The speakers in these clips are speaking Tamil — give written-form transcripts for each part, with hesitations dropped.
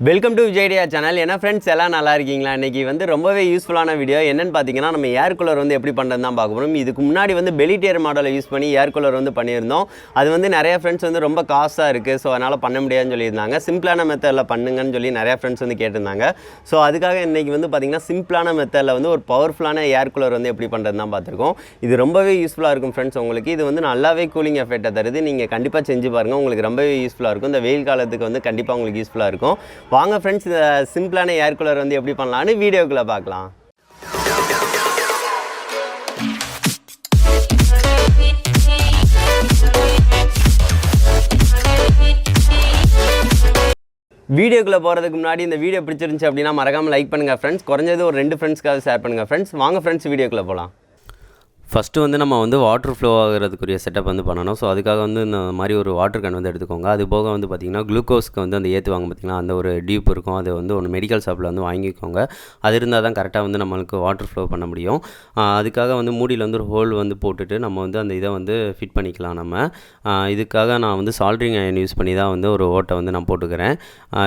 Welcome to Vijay channel. என்ன ஃப்ரெண்ட்ஸ் எல்லாம் நல்லா இருக்கீங்களா? இன்றைக்கி வந்து ரொம்பவே யூஸ்ஃபுல்லான வீடியோ. என்னென்னு பார்த்தீங்கன்னா, நம்ம ஏர் கூலர் வந்து எப்படி பண்ணுறது தான் பார்க்க போகிறோம். இதுக்கு முன்னாடி வந்து பெலிட்டியர் மாடலை யூஸ் பண்ணி ஏர் கூலர் வந்து பண்ணியிருந்தோம். அது வந்து நிறைய ஃப்ரெண்ட்ஸ் வந்து ரொம்ப காஸ்ட்டாக இருக்குது, ஸோ அதனால் பண்ண முடியாதுன்னு சொல்லியிருந்தாங்க. சிம்பிளான மெத்தடில் பண்ணுங்கன்னு சொல்லி நிறையா ஃப்ரெண்ட்ஸ் வந்து கேட்டிருந்தாங்க. ஸோ அதுக்காக இன்றைக்கி வந்து பார்த்திங்கன்னா சிம்பிளான மெத்தடில் வந்து ஒரு பவர்ஃபுல்லான ஏர் கூலர் வந்து எப்படி பண்ணுறது தான் பார்த்துருக்கோம். இது ரொம்பவே யூஸ்ஃபுல்லாக இருக்கும் ஃப்ரெண்ட்ஸ். உங்களுக்கு இது வந்து நல்லாவே கூலிங் எஃபெக்ட்டை தருது. நீங்கள் கண்டிப்பாக செஞ்சு பாருங்கள், உங்களுக்கு ரொம்பவே யூஸ்ஃபுல்லாக இருக்கும். இந்த வெயில் காலத்துக்கு வந்து கண்டிப்பாக உங்களுக்கு யூஸ்ஃபுல்லாக இருக்கும். வாங்க ஃப்ரெண்ட்ஸ், இந்த சிம்பிளான ஏர் கூலர் வந்து எப்படி பண்ணலாம்னு வீடியோக்குள்ள பார்க்கலாம். வீடியோக்குள்ளே போகிறதுக்கு முன்னாடி இந்த வீடியோ பிடிச்சிருந்துச்சு அப்படின்னா மறக்காமல் லைக் பண்ணுங்கள் ஃப்ரெண்ட்ஸ். குறைஞ்சது ஒரு 2 ஃப்ரெண்ட்ஸ்க்காக ஷேர் பண்ணுங்கள் ஃப்ரெண்ட்ஸ். வாங்க ஃப்ரெண்ட்ஸ், வீடியோக்குள்ளே போகலாம். ஃபஸ்ட்டு வந்து நம்ம வந்து வாட்டர் ஃப்ளோ ஆகிறதுக்குரிய செட்டப் வந்து பண்ணணும். ஸோ அதுக்காக வந்து இந்த மாதிரி ஒரு வாட்டர் கேன் வந்து எடுத்துக்கோங்க. அது போக வந்து பார்த்திங்கன்னா குளுக்கோஸ்க்கு வந்து அந்த ஏற்றுவாங்க பார்த்திங்கன்னா, அந்த ஒரு டியூப் இருக்கும். அது வந்து ஒன்று மெடிக்கல் ஷாப்பில் வந்து வாங்கிக்கோங்க. அது இருந்தால் தான் கரெக்டாக வந்து நம்மளுக்கு வாட்டர் ஃப்ளோ பண்ண முடியும். அதுக்காக வந்து மூடியில் வந்து ஒரு ஹோல் வந்து போட்டுட்டு நம்ம வந்து அந்த இதை வந்து ஃபிட் பண்ணிக்கலாம். நம்ம இதுக்காக நான் வந்து சால்ட்ரிங் அயன் யூஸ் பண்ணி தான் வந்து ஒரு ஓட்டை வந்து நான் போட்டுக்கிறேன்.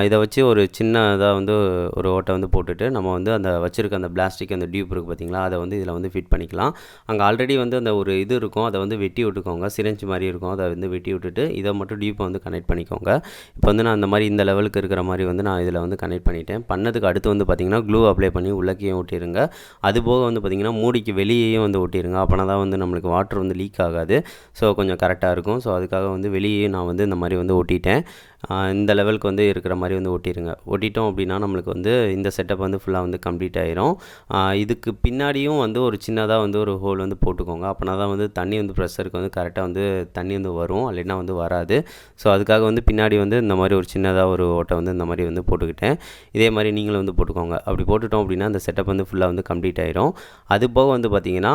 இதை வச்சு ஒரு சின்னதாக வந்து ஒரு ஓட்டை வந்து போட்டுட்டு நம்ம வந்து அந்த வச்சுருக்க அந்த பிளாஸ்டிக் அந்த டியூப் இருக்குது பார்த்திங்களா, அதை வந்து இதில் வந்து ஃபிட் பண்ணிக்கலாம். அங்கே ஆல்ரெடி வந்து அந்த ஒரு இது இருக்கும், அதை வந்து வெட்டி விட்டுக்கோங்க. சிரஞ்ச் மாதிரி இருக்கும், அதை வந்து வெட்டி விட்டுட்டு இதை மட்டும் டியூப்பை வந்து கனெக்ட் பண்ணிக்கோங்க. இப்போ வந்து நான் அந்த மாதிரி இந்த லெவலுக்கு இருக்கிற மாதிரி வந்து நான் இதில் வந்து கனெக்ட் பண்ணிட்டேன். பண்ணதுக்கு அடுத்து வந்து பார்த்திங்கன்னா க்ளூ அப்ளை பண்ணி உள்ளக்கையும் ஒட்டிடுங்க. அது போக வந்து பார்த்திங்கன்னா மூடிக்கு வெளியேயும் வந்து ஒட்டிடுங்க. அப்போனா தான் வந்து நம்மளுக்கு வாட்டர் வந்து லீக் ஆகாது. ஸோ கொஞ்சம் கரெக்டாக இருக்கும். ஸோ அதுக்காக வந்து வெளியே நான் வந்து இந்த மாதிரி வந்து ஒட்டிட்டேன். இந்த லெவலுக்கு வந்து இருக்கிற மாதிரி வந்து ஒட்டிடுங்க. ஒட்டிட்டோம் அப்படின்னா நம்மளுக்கு வந்து இந்த செட்டப் வந்து ஃபுல்லாக வந்து கம்ப்ளீட் ஆகிரும். இதுக்கு பின்னாடியும் வந்து ஒரு சின்னதாக வந்து ஒரு ஹோல் வந்து போட்டுக்கோங்க. அப்போனா தான் வந்து தண்ணி வந்து ப்ரெஷருக்கு வந்து கரெக்டாக வந்து தண்ணி வந்து வரும், இல்லைன்னா வந்து வராது. ஸோ அதுக்காக வந்து பின்னாடி வந்து இந்த மாதிரி ஒரு சின்னதாக ஒரு ஓட்டை வந்து இந்த மாதிரி வந்து போட்டுக்கிட்டேன். இதே மாதிரி நீங்களும் வந்து போட்டுக்கோங்க. அப்படி போட்டுட்டோம் அப்படின்னா அந்த செட்டப் வந்து ஃபுல்லாக வந்து கம்ப்ளீட் ஆகிரும். அது போக வந்து பார்த்திங்கன்னா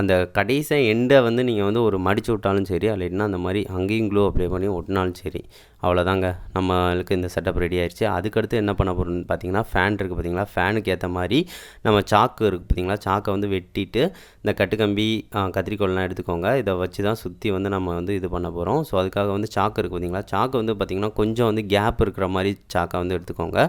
அந்த கடைசி எண்டை வந்து நீங்கள் வந்து ஒரு மடித்து விட்டாலும் சரி, இல்லைன்னா அந்த மாதிரி அங்கேயும் க்ளூ அப்ளை பண்ணி ஒட்டினாலும் சரி, அவ்வளோதாங்க, நம்மளுக்கு இந்த செட்டப் ரெடி ஆயிடுச்சு. அதுக்கடுத்து என்ன பண்ண போகிறோம்னு பார்த்தீங்கன்னா, ஃபேன் இருக்குது பார்த்தீங்களா, ஃபேனுக்கு ஏற்ற மாதிரி நம்ம சாக்கு இருக்குது பார்த்தீங்களா, சாக்கை வந்து வெட்டிட்டு இந்த கட்டுக்கம்பி கத்திரிக்கோல்லாம் எடுத்துக்கோங்க. இதை வச்சு தான் சுற்றி வந்து நம்ம வந்து இது பண்ண போகிறோம். ஸோ அதுக்காக வந்து சாக்கு இருக்குது பார்த்தீங்களா, சாக்கு வந்து பார்த்திங்கன்னா கொஞ்சம் வந்து கேப் இருக்கிற மாதிரி சாக்கை வந்து எடுத்துக்கோங்க.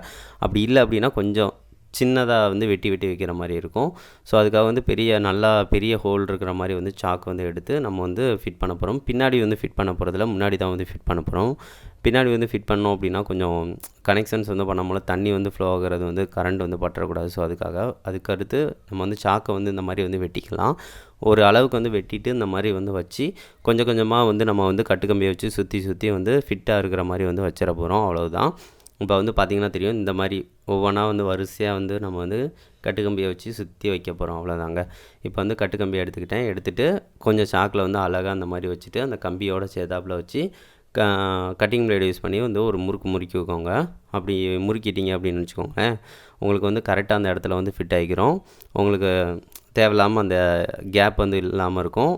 அப்படி இல்லை அப்படின்னா கொஞ்சம் சின்னதாக வந்து வெட்டி வைக்கிற மாதிரி இருக்கும். ஸோ அதுக்காக வந்து நல்லா பெரிய ஹோல் இருக்கிற மாதிரி வந்து சாக்கு வந்து எடுத்து நம்ம வந்து ஃபிட் பண்ண போகிறோம். பின்னாடி வந்து ஃபிட் பண்ண போகிறதில்ல, முன்னாடி தான் வந்து ஃபிட் பண்ண போகிறோம். பின்னாடி வந்து ஃபிட் பண்ணோம் அப்படின்னா கொஞ்சம் கனெக்ஷன்ஸ் வந்து பண்ணாமல் தண்ணி வந்து ஃப்ளோ ஆகிறது வந்து கரண்ட் வந்து பற்றக்கூடாது. ஸோ அதுக்கடுத்து நம்ம வந்து சாக்கை வந்து இந்த மாதிரி வந்து வெட்டிக்கலாம். ஒரு அளவுக்கு வந்து வெட்டிட்டு இந்த மாதிரி வந்து வச்சு கொஞ்சம் கொஞ்சமாக வந்து நம்ம வந்து கட்டுக்கம்பியை வச்சு சுற்றி வந்து ஃபிட்டாக இருக்கிற மாதிரி வந்து வச்சிட போகிறோம். அவ்வளவுதான். இப்போ வந்து பார்த்திங்கன்னா தெரியும், இந்த மாதிரி ஒவ்வொன்றா வந்து வரிசையாக வந்து நம்ம வந்து கட்டுக்கம்பியை வச்சு சுற்றி வைக்க போகிறோம். அவ்வளோதாங்க. இப்போ வந்து கட்டுக்கம்பியை எடுத்துகிட்டு கொஞ்சம் சாக்கில் வந்து அழகாக அந்த மாதிரி வச்சுட்டு அந்த கம்பியோட சேதாப்பில் வச்சு கட்டிங் பிளேடு யூஸ் பண்ணி வந்து ஒரு முறுக்கி வைக்கோங்க. அப்படி முறுக்கிட்டீங்க அப்படின்னு வச்சுக்கோங்களேன், உங்களுக்கு வந்து கரெக்டாக அந்த இடத்துல வந்து ஃபிட் ஆகிக்கிறோம். உங்களுக்கு தேவையில்லாமல் அந்த கேப் வந்து இல்லாமல் இருக்கும்.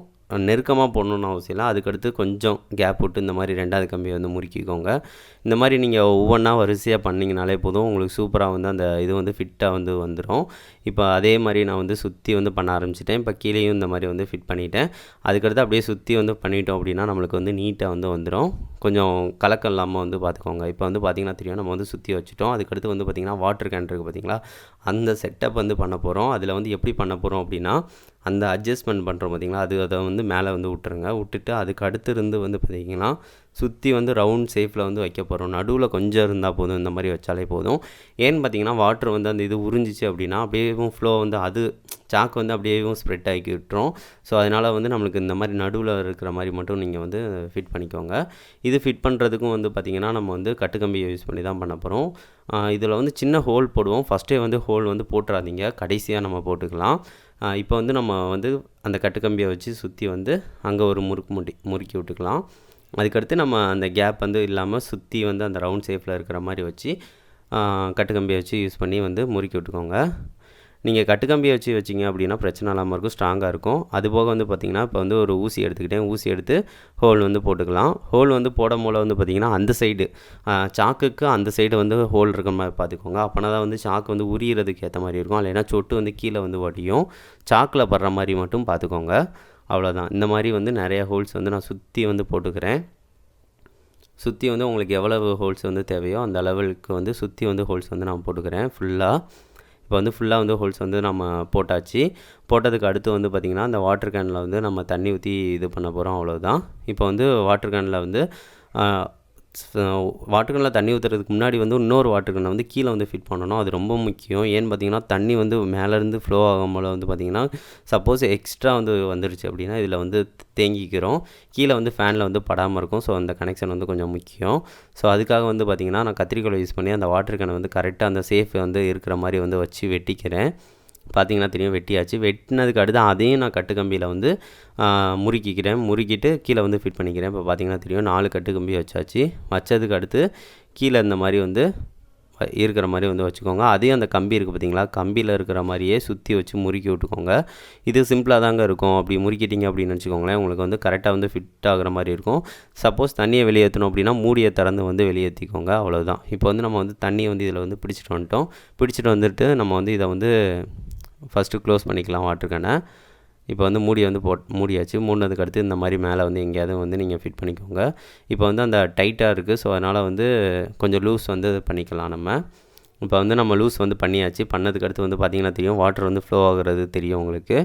நெருக்கமாக போடணுன்னு அவசியம் இல்லை. அதுக்கடுத்து கொஞ்சம் கேப் விட்டு இந்த மாதிரி 2வது கம்பியை வந்து முறுக்கிக்கோங்க. இந்த மாதிரி நீங்கள் ஒவ்வொன்றா வரிசையாக பண்ணிங்கனாலே போதும், உங்களுக்கு சூப்பராக வந்து அந்த இது வந்து ஃபிட்டாக வந்து வந்துடும். இப்போ அதே மாதிரி நான் வந்து சுற்றி வந்து பண்ண ஆரம்பிச்சிட்டேன். இப்போ கீழேயும் இந்த மாதிரி வந்து ஃபிட் பண்ணிவிட்டேன். அதுக்கடுத்து அப்படியே சுற்றி வந்து பண்ணிட்டோம் அப்படின்னா நம்மளுக்கு வந்து நீட்டாக வந்து வந்துடும். கொஞ்சம் கலக்கம் இல்லாமல் வந்து பார்த்துக்கோங்க. இப்போ வந்து பார்த்திங்கன்னா தெரியும், நம்ம வந்து சுற்றி வச்சுட்டோம். அதுக்கடுத்து வந்து பார்த்திங்கன்னா வாட்டர் கேன் இருக்குது பார்த்திங்களா, அந்த செட்டப் வந்து பண்ண போகிறோம். அதில் வந்து எப்படி பண்ண போகிறோம் அப்படின்னா, அந்த அட்ஜஸ்ட்மெண்ட் பண்ணுறோம் பார்த்திங்களா, அதை வந்து மேலே வந்து விட்டுட்டு அதுக்கு அடுத்து இருந்து வந்து பார்த்திங்கன்னா சுற்றி வந்து ரவுண்ட் ஷேப்பில் வந்து வைக்க போகிறோம். நடுவில் கொஞ்சம் இருந்தால் போதும், இந்த மாதிரி வச்சாலே போதும். ஏன்னு பார்த்திங்கன்னா வாட்டர் வந்து அந்த இது உறிஞ்சிச்சு அப்படின்னா அப்படியேவும் ஃப்ளோ வந்து அது சாக்கு வந்து அப்படியேவும் ஸ்ப்ரெட் ஆகி விட்டுரும். ஸோ அதனால் வந்து நம்மளுக்கு இந்த மாதிரி நடுவில் இருக்கிற மாதிரி மட்டும் நீங்கள் வந்து ஃபிட் பண்ணிக்கோங்க. இது ஃபிட் பண்ணுறதுக்கும் வந்து பார்த்திங்கன்னா நம்ம வந்து கட்டுக்கம்பியை யூஸ் பண்ணி தான் பண்ண போகிறோம். இதில் வந்து சின்ன ஹோல் போடுவோம். ஃபஸ்ட்டே வந்து ஹோல் வந்து போட்டுறாதீங்க, கடைசியாக நம்ம போட்டுக்கலாம். இப்போ வந்து நம்ம வந்து அந்த கட்டுக்கம்பியை வச்சு சுற்றி வந்து அங்கே ஒரு முறுக்கி விட்டுக்கலாம். அதுக்கடுத்து நம்ம அந்த கேப் வந்து இல்லாமல் சுற்றி வந்து அந்த ரவுண்ட் ஷேப்பில் இருக்கிற மாதிரி வச்சு கட்டுக்கம்பியை வச்சு யூஸ் பண்ணி வந்து முறுக்கி விட்டுக்கோங்க. நீங்கள் கட்டுக்கம்பியை வச்சு வச்சிங்க அப்படின்னா பிரச்சனை இல்லாமல் இருக்கும், ஸ்ட்ராங்காக இருக்கும். அதுபோக வந்து பார்த்திங்கன்னா இப்போ வந்து ஒரு ஊசி எடுத்து ஹோல் வந்து போட்டுக்கலாம். ஹோல் வந்து போடும் போல் வந்து பார்த்திங்கன்னா அந்த சைடு சாக்குக்கு அந்த சைடு வந்து ஹோல் இருக்கிற மாதிரி பார்த்துக்கோங்க. அப்போனா தான் வந்து சாக்கு வந்து உரியறதுக்கு ஏற்ற மாதிரி இருக்கும். இல்லைன்னா சொட்டு வந்து கீழே வந்து வடியும். சாக்கில் படுற மாதிரி மட்டும் பார்த்துக்கோங்க. அவ்வளோதான். இந்த மாதிரி வந்து நிறைய ஹோல்ஸ் வந்து நான் சுற்றி வந்து போட்டுக்கிறேன். சுற்றி வந்து உங்களுக்கு எவ்வளவு ஹோல்ஸ் வந்து தேவையோ அந்த லெவலுக்கு வந்து சுற்றி வந்து ஹோல்ஸ் வந்து நான் போட்டுக்கிறேன் ஃபுல்லாக. இப்போ வந்து ஃபுல்லாக வந்து ஹோல்ஸ் வந்து நம்ம போட்டாச்சு. போட்டதுக்கு அடுத்து வந்து பார்த்திங்கன்னா அந்த வாட்டர் கேனில் வந்து நம்ம தண்ணி ஊற்றி இது பண்ண போகிறோம், அவ்வளோதான். இப்போ வந்து வாட்டர் கேனில் வந்து வாட்டர் கேனில் தண்ணி ஊற்றுறதுக்கு முன்னாடி வந்து இன்னொரு வாட்டர் கேனை வந்து கீழே வந்து ஃபிட் பண்ணணும். அது ரொம்ப முக்கியம். ஏன்னு பார்த்திங்கன்னா தண்ணி வந்து மேலேருந்து ஃப்ளோ ஆகும்போது வந்து பார்த்திங்கன்னா சப்போஸ் எக்ஸ்ட்ரா வந்து வந்துடுச்சு அப்படின்னா இதில் வந்து தேங்கிக்கிறோம். கீழே வந்து ஃபேனில் வந்து படாமல் இருக்கும். ஸோ அந்த கனெக்ஷன் வந்து கொஞ்சம் முக்கியம். ஸோ அதுக்காக வந்து பார்த்திங்கன்னா நான் கத்திரிக்கோலை யூஸ் பண்ணி அந்த வாட்டர் கேனை வந்து கரெக்டாக அந்த சேஃப் வந்து இருக்கிற மாதிரி வந்து வச்சு வெட்டிக்கிறேன். பார்த்திங்கன்னா தெரியும், வெட்டியாச்சு. வெட்டினதுக்கு அடுத்து அதையும் நான் கட்டு கம்பியில் வந்து முறுக்கிட்டு கீழே வந்து ஃபிட் பண்ணிக்கிறேன். இப்போ பார்த்திங்கன்னா தெரியும் 4 கட்டு கம்பி வச்சாச்சு. வச்சதுக்கு அடுத்து கீழே இந்த மாதிரி வந்து இருக்கிற மாதிரி வந்து வச்சுக்கோங்க. அதையும் அந்த கம்பி இருக்குது பார்த்திங்களா, கம்பியில் இருக்கிற மாதிரியே சுற்றி வச்சு முறுக்கி விட்டுக்கோங்க. இது சிம்பிளாக தாங்க இருக்கும். அப்படி முறுக்கிட்டிங்க அப்படின்னு வச்சுக்கோங்களேன், உங்களுக்கு வந்து கரெக்டாக வந்து ஃபிட் ஆகிற மாதிரி இருக்கும். சப்போஸ் தண்ணியை வெளியேற்றணும் அப்படின்னா மூடியை திறந்து வந்து வெளியேற்றிக்கோங்க, அவ்வளோதான். இப்போ வந்து நம்ம வந்து தண்ணியை வந்து இதில் வந்து பிடிச்சிட்டு வந்துட்டு நம்ம வந்து இதை வந்து ஃபஸ்ட்டு க்ளோஸ் பண்ணிக்கலாம் வாட்டர் கேனை. இப்போ வந்து மூடியை வந்து மூடியாச்சு. மூடினதுக்கு அடுத்து இந்த மாதிரி மேலே வந்து எங்கேயாவது வந்து நீங்கள் ஃபிட் பண்ணிக்கோங்க. இப்போ வந்து அந்த டைட்டாக இருக்குது. ஸோ அதனால் வந்து கொஞ்சம் லூஸ் வந்து பண்ணிக்கலாம் நம்ம. இப்போ வந்து நம்ம லூஸ் வந்து பண்ணியாச்சு. பண்ணதுக்கு அடுத்து வந்து பார்த்திங்கன்னா தெரியும் வாட்டர் வந்து ஃப்ளோ ஆகுறது தெரியும் உங்களுக்கு.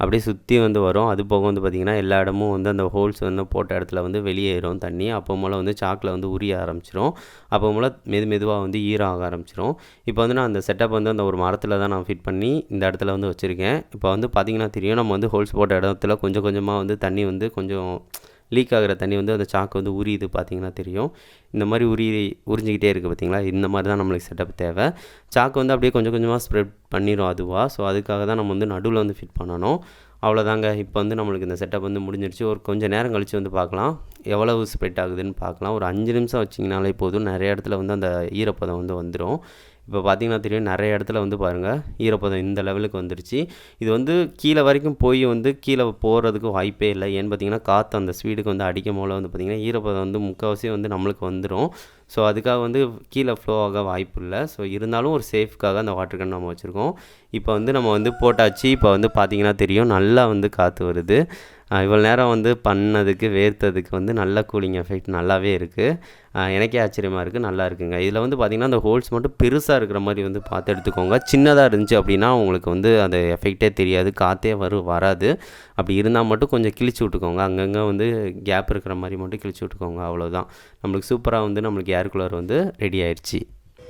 அப்படியே சுற்றி வந்து வரும். அது போக வந்து பார்த்திங்கன்னா எல்லா இடமும் வந்து அந்த ஹோல்ஸ் வந்து போட்ட இடத்துல வந்து வெளியேறும் தண்ணி. அப்போ போல் வந்து சாக்கில் வந்து உரிய ஆரம்பிச்சிரும். அப்போ போல் மெதுவாக வந்து ஈரம் ஆக ஆரம்பிச்சிரும். இப்போ வந்து நான் அந்த செட்டப் வந்து அந்த ஒரு மரத்தில் தான் நான் ஃபிட் பண்ணி இந்த இடத்துல வந்து வச்சுருக்கேன். இப்போ வந்து பார்த்திங்கன்னா தெரியும் நம்ம வந்து ஹோல்ஸ் போட்ட இடத்துல கொஞ்சம் கொஞ்சமாக வந்து தண்ணி வந்து கொஞ்சம் லீக் ஆகிற தண்ணி வந்து அந்த சாக்கு வந்து உரியுது, பார்த்திங்கன்னா தெரியும். இந்த மாதிரி உறிஞ்சிக்கிட்டே இருக்குது பார்த்திங்களா. இந்த மாதிரி தான் நம்மளுக்கு செட்டப் தேவை. சாக்கு வந்து அப்படியே கொஞ்சம் கொஞ்சமாக ஸ்ப்ரெட் பண்ணிடும் அதுவாக. ஸோ அதுக்காக தான் நம்ம வந்து நடுவில் வந்து ஃபிட் பண்ணணும், அவ்வளோதாங்க. இப்போ வந்து நம்மளுக்கு இந்த செட்டப் வந்து முடிஞ்சிருச்சு. ஒரு கொஞ்சம் நேரம் கழித்து வந்து பார்க்கலாம் எவ்வளவு ஸ்ப்ரெட் ஆகுதுன்னு பார்க்கலாம். ஒரு 5 நிமிஷம் வச்சிங்கனாலே போதும். நிறைய இடத்துல வந்து அந்த ஈரப்பதம் வந்து வந்துடும். இப்போ பார்த்திங்கன்னா தெரியும் நிறைய இடத்துல வந்து பாருங்கள் ஈரப்பதம் இந்த லெவலுக்கு வந்துருச்சு. இது வந்து கீழே வரைக்கும் போய் வந்து கீழே போகிறதுக்கு வாய்ப்பே இல்லை. ஏன்னு பார்த்திங்கன்னா காற்று அந்த ஸ்பீடுக்கு வந்து அடிக்கும் போல் வந்து பார்த்திங்கன்னா ஈரப்பதம் வந்து முக்கால்வாசி வந்து நம்மளுக்கு வந்துடும். ஸோ அதுக்காக வந்து கீழே ஃப்ளோ ஆக வாய்ப்பு இல்லை. ஸோ இருந்தாலும் ஒரு சேஃப்காக அந்த வாட்டர் கேன் நம்ம வச்சுருக்கோம். இப்போ வந்து நம்ம வந்து போட்டாச்சு. இப்போ வந்து பார்த்திங்கன்னா தெரியும் நல்லா வந்து காற்று வருது. இவ்வளோ நேரம் வந்து பண்ணதுக்கு வேர்த்ததுக்கு வந்து நல்ல கூலிங் எஃபெக்ட் நல்லாவே இருக்குது. எனக்கே ஆச்சரியமாக இருக்குது, நல்லா இருக்குங்க. இதில் வந்து பார்த்திங்கன்னா அந்த ஹோல்ஸ் மட்டும் பெருசாக இருக்கிற மாதிரி வந்து பார்த்து எடுத்துக்கோங்க. சின்னதாக இருந்துச்சு அப்படின்னா உங்களுக்கு வந்து அந்த எஃபெக்டே தெரியாது, காற்றே வராது. அப்படி இருந்தால் மட்டும் கொஞ்சம் கிழிச்சு விட்டுக்கோங்க. அங்கங்கே வந்து கேப் இருக்கிற மாதிரி மட்டும் கிழிச்சு விட்டுக்கோங்க, அவ்வளோதான். நம்மளுக்கு சூப்பராக வந்து நம்மளுக்கு ஏர் கூலர் வந்து ரெடி ஆயிடுச்சு.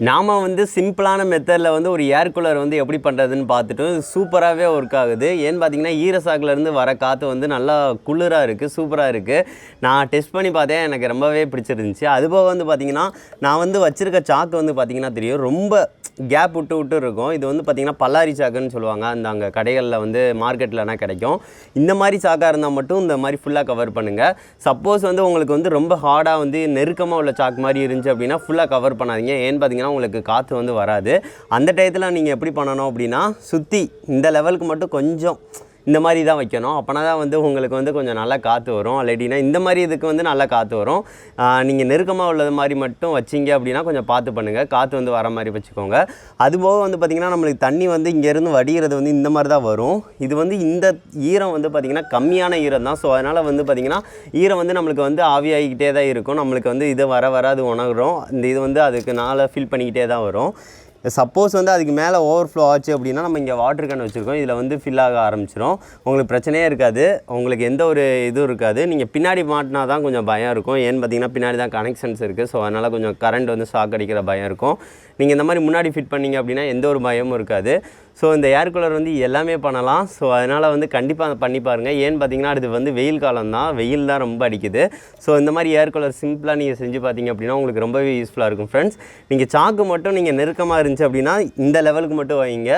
நாம் வந்து சிம்பிளான மெத்தடில் வந்து ஒரு ஏர் கூலர் வந்து எப்படி பண்ணுறதுன்னு பார்த்துட்டு சூப்பராகவே ஒர்க் ஆகுது. ஏன்னு பார்த்தீங்கன்னா ஈரசாக்கிலேருந்து வர காற்று வந்து நல்லா குளிராக இருக்குது, சூப்பராக இருக்குது. நான் டெஸ்ட் பண்ணி பார்த்தேன், எனக்கு ரொம்பவே பிடிச்சிருந்துச்சு. அதுபோக வந்து பார்த்திங்கன்னா நான் வந்து வச்சுருக்க சாக்கு வந்து பார்த்திங்கன்னா தெரியும் ரொம்ப கேப் விட்டு இருக்கும். இது வந்து பார்த்திங்கன்னா பல்லாரி சாக்குன்னு சொல்லுவாங்க. அங்கே கடைகளில் வந்து மார்க்கெட்லனா கிடைக்கும். இந்த மாதிரி சாக்காக இருந்தால் மட்டும் இந்த மாதிரி ஃபுல்லாக கவர் பண்ணுங்கள். சப்போஸ் வந்து உங்களுக்கு வந்து ரொம்ப ஹார்டாக வந்து நெருக்கமாக உள்ள சாக்கு மாதிரி இருந்துச்சு அப்படின்னா ஃபுல்லாக கவர் பண்ணாதீங்க. ஏன்னு பார்த்தீங்கன்னா உங்களுக்கு காற்று வந்து வராது. அந்த டயத்தில் நீங்கள் எப்படி பண்ணணும் அப்படின்னா சுற்றி இந்த லெவலுக்கு மட்டும் கொஞ்சம் இந்த மாதிரி தான் வைக்கணும். அப்போனா தான் வந்து உங்களுக்கு வந்து கொஞ்சம் நல்லா காற்று வரும். இல்லாட்டினா இந்த மாதிரி இதுக்கு வந்து நல்லா காற்று வரும். நீங்கள் நெருக்கமாக உள்ளது மாதிரி மட்டும் வச்சிங்க அப்படின்னா கொஞ்சம் பார்த்து பண்ணுங்கள், காற்று வந்து வர மாதிரி வச்சுக்கோங்க. அதுபோக வந்து பார்த்திங்கன்னா நம்மளுக்கு தண்ணி வந்து இங்கேருந்து வடிகிறது வந்து இந்த மாதிரி தான் வரும். இது வந்து இந்த ஈரம் வந்து பார்த்திங்கன்னா கம்மியான ஈரம் தான். ஸோ அதனால் வந்து பார்த்திங்கன்னா ஈரம் வந்து நம்மளுக்கு வந்து ஆவியாகிக்கிட்டே தான் இருக்கும். நம்மளுக்கு வந்து இது வர அது உணர்கிறோம். இந்த இது வந்து அதுக்கு நாளை ஃபில் பண்ணிக்கிட்டே தான் வரும். சப்போஸ் வந்து அதுக்கு மேலே ஓவர்ஃப்ளோ ஆச்சு அப்படின்னா நம்ம இங்கே வாட்டர் கேன் வச்சுருக்கோம், இதில் வந்து ஃபில் ஆக ஆரம்பிச்சிடும். உங்களுக்கு பிரச்சனையே இருக்காது, உங்களுக்கு எந்த ஒரு இதுவும் இருக்காது. நீங்கள் பின்னாடி மாட்டினா தான் கொஞ்சம் பயம் இருக்கும். ஏன்னு பார்த்தீங்கன்னா பின்னாடி தான் கனெக்ஷன்ஸ் இருக்குது. ஸோ அதனால் கொஞ்சம் கரண்ட் வந்து ஷாக் அடிக்கிற பயம் இருக்கும். நீங்கள் இந்த மாதிரி முன்னாடி ஃபிட் பண்ணிங்க அப்படின்னா எந்த ஒரு பயமும் இருக்காது. ஸோ இந்த ஏர் கூலர் வந்து எல்லாமே பண்ணலாம். ஸோ அதனால் வந்து கண்டிப்பாக பண்ணி பாருங்கள். ஏன்னு பார்த்தீங்கன்னா அது வந்து வெயில் காலம் தான், வெயில் தான் ரொம்ப அடிக்குது. ஸோ இந்த மாதிரி ஏர் கூலர் சிம்பிளாக நீங்கள் செஞ்சு பார்த்தீங்க அப்படின்னா உங்களுக்கு ரொம்பவே யூஸ்ஃபுல்லாக இருக்கும் ஃப்ரெண்ட்ஸ். நீங்கள் சாக்கு மட்டும் நீங்கள் நெருக்கமாக இருந்துச்சு அப்படின்னா இந்த லெவலுக்கு மட்டும் வைங்க,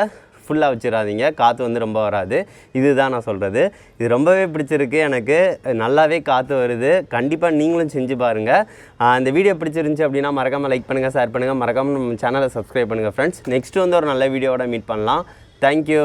ஃபுல்லாக வச்சிடாதீங்க, காற்று வந்து ரொம்ப வராது. இதுதான் நான் சொல்கிறது. இது ரொம்பவே பிடிச்சிருக்கு எனக்கு, நல்லாவே காற்று வருது. கண்டிப்பாக நீங்களும் செஞ்சு பாருங்கள். இந்த வீடியோ பிடிச்சிருந்துச்சி அப்படின்னா மறக்காமல் லைக் பண்ணுங்கள், ஷேர் பண்ணுங்கள், மறக்காமல் நம்ம சேனலை சப்ஸ்கிரைப் பண்ணுங்கள் ஃப்ரெண்ட்ஸ். நெக்ஸ்ட்டு வந்து ஒரு நல்ல வீடியோவோட மீட் பண்ணலாம். தேங்க்யூ.